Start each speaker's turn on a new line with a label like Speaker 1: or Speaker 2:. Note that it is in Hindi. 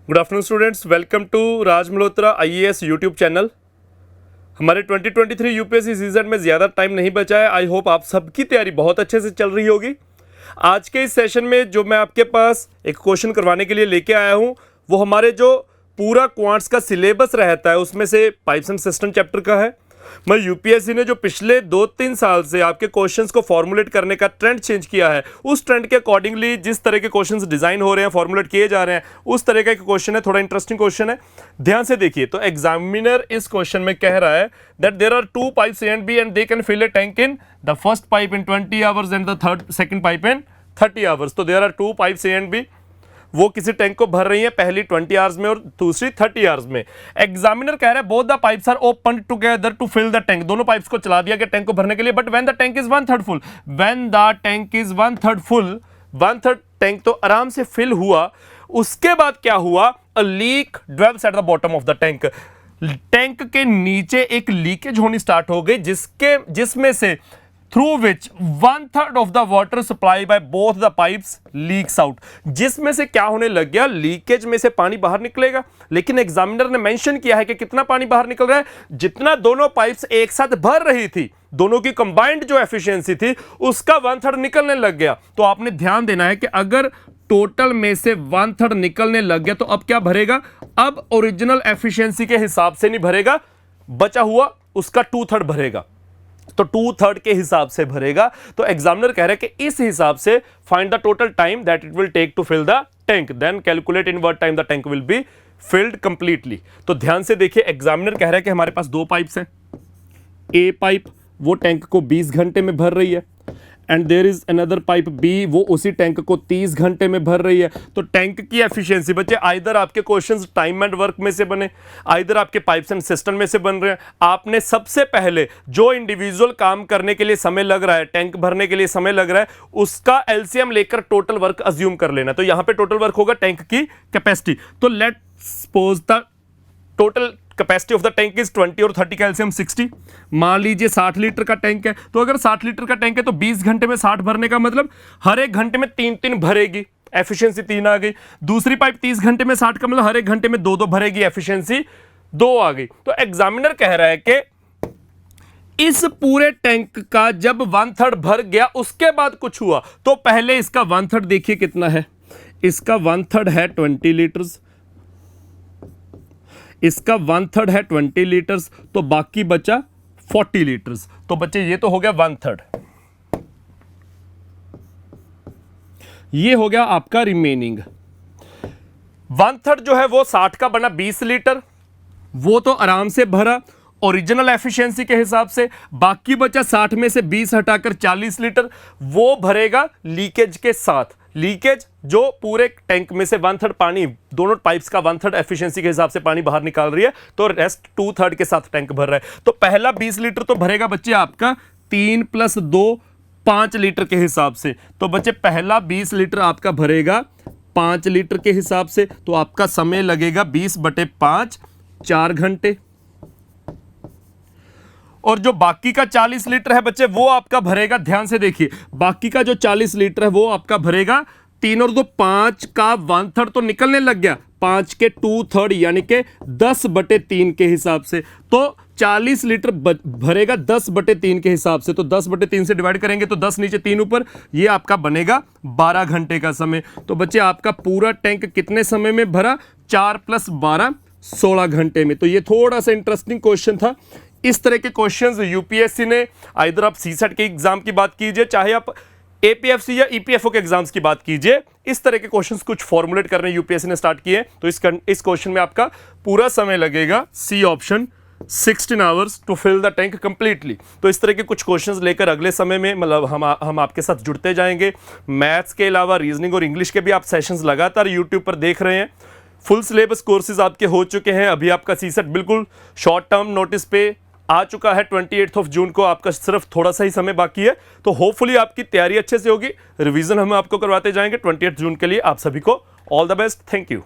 Speaker 1: Good afternoon students, welcome to Raj Malhotra IAS YouTube channel. हमारे 2023 यूपीएससी सीजन में ज़्यादा टाइम नहीं बचा है। आई होप आप सबकी तैयारी बहुत अच्छे से चल रही होगी। आज के इस सेशन में जो मैं आपके पास एक क्वेश्चन करवाने के लिए लेके आया हूँ वो हमारे जो पूरा क्वांट्स का सिलेबस रहता है उसमें से पाइप्स एंड सिस्टम चैप्टर का है। मैं यूपीएससी ने जो पिछले 2-3 साल से आपके क्वेश्चंस को फॉर्मुलेट करने का ट्रेंड चेंज किया है, उस ट्रेंड के अकॉर्डिंगली जिस तरह के क्वेश्चंस डिजाइन हो रहे हैं, फॉर्मुलेट किए जा रहे हैं, उस तरह का एक क्वेश्चन है। थोड़ा इंटरेस्टिंग क्वेश्चन है, ध्यान से देखिए। तो एग्जामिनर इस क्वेश्चन में कह रहा है that there are 2 pipes A and B and they can fill a tank in the first pipe in 20 hours and the second pipe in 30 hours. तो there are 2 pipes A and B, वो किसी टैंक को भर रही है, पहली 20 आवर्स में और दूसरी 30 आवर्स में। एग्जामिनर कह रहा है both the pipes are open together to fill the tank. दोनों पाइप्स को चला दिया गया टैंक को भरने के लिए, but when the tank is 1/3 full, when the tank is 1/3 full, 1/3 tank तो आराम से फिल हुआ। उसके बाद क्या हुआ? A leak develops at the bottom of the tank. Tank के नीचे एक लीकेज होनी स्टार्ट हो गई जिसमें से through which 1/3 of the water supply by both the pipes leaks out। जिसमें से क्या होने लग गया? लीकेज में से पानी बाहर निकलेगा, लेकिन एग्जामिनर ने मेंशन किया है कि कितना पानी बाहर निकल रहा है, जितना दोनों पाइप्स एक साथ भर रही थी, दोनों की कंबाइंड जो एफिशिएंसी थी उसका 1/3 निकलने लग गया। तो आपने ध्यान देना है कि अगर टोटल में से 1/3 निकलने लग गया तो अब क्या भरेगा? अब ओरिजिनल एफिशिएंसी के हिसाब से नहीं भरेगा, बचा हुआ उसका 2/3 भरेगा। तो 2/3 के हिसाब से भरेगा। तो एग्जामिनर कह रहे हैं कि इस हिसाब से find the total time that it will take to fill the tank, then calculate in what time the tank will be filled completely. तो ध्यान से देखिए, एग्जामिनर कह रहा है कि हमारे पास 2 पाइप्स हैं। ए पाइप वो टैंक को 20 घंटे में भर रही है and there is another pipe B, वो उसी टैंक को 30 घंटे में भर रही है। तो टैंक की एफिशिएंसी बच्चे आइदर आपके क्वेश्चंस टाइम एंड वर्क में से बने, आइदर आपके पाइप्स एंड सिस्टम में से बन रहे हैं। आपने सबसे पहले जो इंडिविजुअल काम करने के लिए समय लग रहा है, टैंक भरने के लिए समय लग रहा है, उसका एलसीएम लेकर टोटल वर्क अज्यूम कर लेना। तो यहां पे टोटल वर्क होगा टैंक की कैपेसिटी। तो let's suppose the total capacity of the tank is 20 और 30 का एलसीएम 60। मान लीजिए 60 लीटर का टैंक है, तो अगर 60 लीटर का टैंक है तो 20 घंटे में 60 भरने का मतलब हर एक घंटे में 3-3 भरेगी, एफिशिएंसी 3 आ गई। दूसरी पाइप 30 घंटे में 60 का मतलब हर एक घंटे में 2-2 भरेगी, एफिशिएंसी 2 आ गई। तो एग्जामिनर कह रहा है कि इस पूरे टैंक का जब 1/3 भर गया उसके बाद कुछ हुआ, तो पहले इसका 1/3 देखिए कितना है। इसका 1/3 है 20 लीटर्स, इसका 1/3 है 20 लीटर्स, तो बाकी बचा 40 लीटर्स। तो बच्चे ये तो हो गया 1/3, ये हो गया आपका रिमेनिंग 1/3 जो है वो 60 का बना 20 लीटर, वो तो आराम से भरा ओरिजिनल एफिशिएंसी के हिसाब से। बाकी बचा 60 में से 20 हटाकर 40 लीटर, वो भरेगा लीकेज के साथ। लीकेज जो पूरे टैंक में से 1/3 पानी, दोनों पाइप्स का 1/3 एफिशिएंसी के हिसाब से पानी बाहर निकाल रही है, तो रेस्ट 2/3 के साथ टैंक भर रहा है। तो पहला 20 लीटर तो भरेगा बच्चे आपका 3 + 2 5 लीटर के हिसाब से। तो बच्चे पहला 20 लीटर आपका भरेगा 5 लीटर के हिसाब से। तो आपका समय लगेगा 20/5 4 घंटे। और जो बाकी का 40 लीटर है बच्चे वो आपका भरेगा, ध्यान से देखिए, बाकी का जो 40 लीटर है वो आपका भरेगा 3 और 2 5 का 1/3 तो निकलने लग गया, 5 के 2/3 यानी कि 10/3 के हिसाब से। तो 40 लीटर भरेगा 10/3 के हिसाब से। तो 10/3 से डिवाइड करेंगे तो 10 नीचे 3 ऊपर, ये आपका बनेगा 12 घंटे का समय। तो बच्चे आपका पूरा टैंक कितने समय में भरा? 4 + 12 16 घंटे में। तो ये थोड़ा सा इंटरेस्टिंग क्वेश्चन था। इस तरह के क्वेश्चंस यूपीएससी ने, आइदर आप सीसेट के एग्जाम की बात कीजिए, चाहे आप एपीएफसी या ईपीएफओ के एग्जाम्स की बात कीजिए, इस तरह के क्वेश्चंस कुछ फॉर्मुलेट करने यूपीएससी ने स्टार्ट किए। तो इस क्वेश्चन में आपका पूरा समय लगेगा, C option, 16 hours to fill the tank completely. तो इस तरह के कुछ क्वेश्चंस लेकर अगले समय में मतलब हम आपके साथ जुड़ते जाएंगे। मैथ्स के अलावा रीजनिंग और इंग्लिश के भी आप सेशंस लगातार यूट्यूब पर देख रहे हैं। फुल सिलेबस कोर्सेज आपके हो चुके हैं। अभी आपका सीसेट बिल्कुल शॉर्ट टर्म नोटिस पे आ चुका है, 28 जून को आपका सिर्फ थोड़ा सा ही समय बाकी है। तो होपफुली आपकी तैयारी अच्छे से होगी। रिवीजन हम आपको करवाते जाएंगे 28 जून के लिए। आप सभी को all the best, thank you.